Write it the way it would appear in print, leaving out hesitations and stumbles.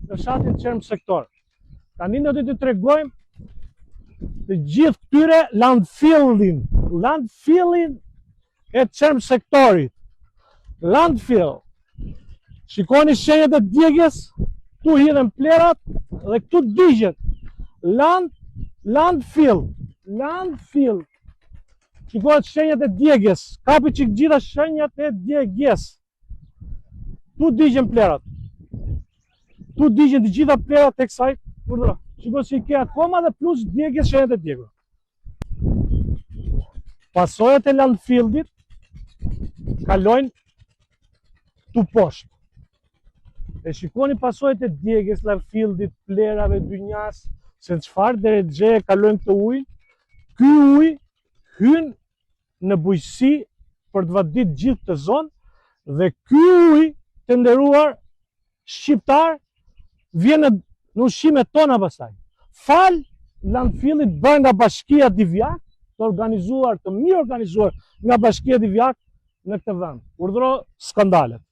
në fshatin Qerm Sektor. Tani do t'ju tregojmë të gjithë këtyre landfillin e Qerm Sektorit. Landfill. Shikoni shenjat e djegjes, tu hidhen plerat dhe këtu digjet. Landfill. Shikoni shenjat e djegjes, kapi që gjitha shenjat e djegjes. Tu digjen plerat. Tu digjen të gjitha plerat tek kësaj urdhra. Shikoni se i ke akoma dhe plus djegjes shenjat e djegur. Pasojat e landfillit kalojnë tu poshtë. E shikoni pasojat e djegjes, landfillit, plerave, dynjas, se çfarë drejtxhe kalojnë këtë ujë. Ky ujë hyn në bujqësi për të vadit gjithë të zonë dhe ky ujë, të nderuar shqiptar, vjen në ushqimet tona pastaj. Fal landfillit bërë nga Bashkia Divjak, të mirë organizuar nga Bashkia Divjak në këtë vend. Urdhëro skandalet.